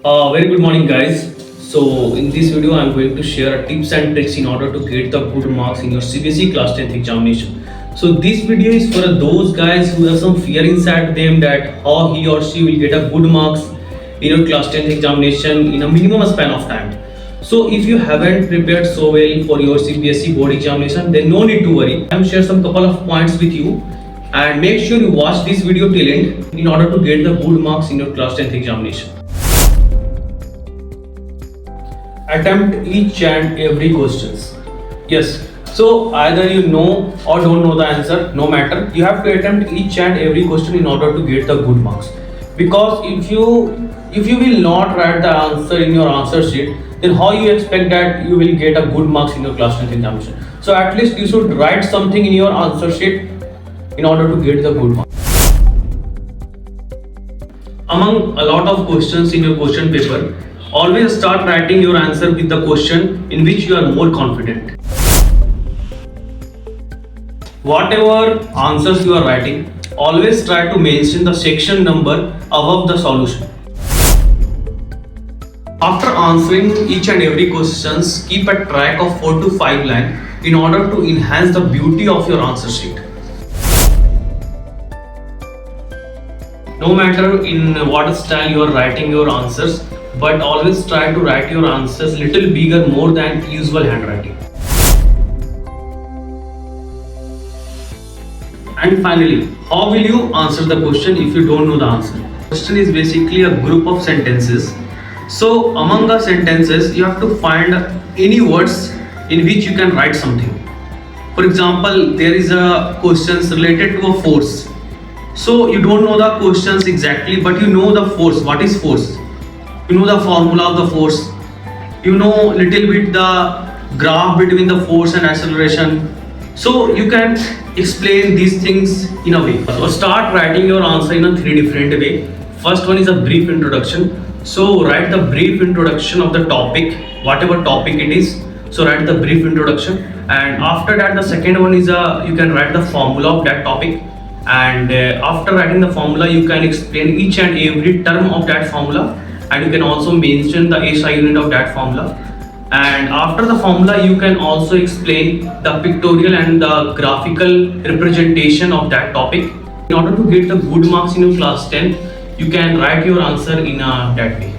Very good morning, guys. So, in this video, I'm going to share tips and tricks in order to get the good marks in your Cbse class 10th examination. So, this video is for those guys who have some fear inside them that how he or she will get a good marks in your class 10th examination in a minimum span of time. So, if you haven't prepared so well for your Cbse board examination, then no need to worry. I'm share some couple of points with you, and make sure you watch this video till end in order to get the good marks in your class 10th examination. Attempt each and every questions. Yes, so either you know or don't know the answer, no matter, you have to attempt each and every question in order to get the good marks. Because if you will not write the answer in your answer sheet, then how you expect that you will get a good marks in your class 10th examination? So at least you should write something in your answer sheet in order to get the good marks. Among a lot of questions in your question paper, always start writing your answer with the question in which you are more confident. Whatever answers you are writing, always try to mention the section number above the solution. After answering each and every questions, keep a track of 4 to 5 lines in order to enhance the beauty of your answer sheet. No matter in what style you are writing your answers, but always try to write your answers little bigger more than usual handwriting. And finally, how will you answer the question if you don't know the answer? The question is basically a group of sentences. So among the sentences, you have to find any words in which you can write something. For example, there is a questions related to a force. So you don't know the questions exactly, but you know the force. What is force? You know the formula of the force. You know little bit the graph between the force and acceleration. So you can explain these things in a way. So start writing your answer in a 3 different way. First one is a brief introduction. So write the brief introduction of the topic, whatever topic it is. So write the brief introduction, and after that the second one is you can write the formula of that topic. And after writing the formula, you can explain each and every term of that formula, and you can also mention the SI unit of that formula. And after the formula, you can also explain the pictorial and the graphical representation of that topic. In order to get the good marks in your class 10, you can write your answer in that way.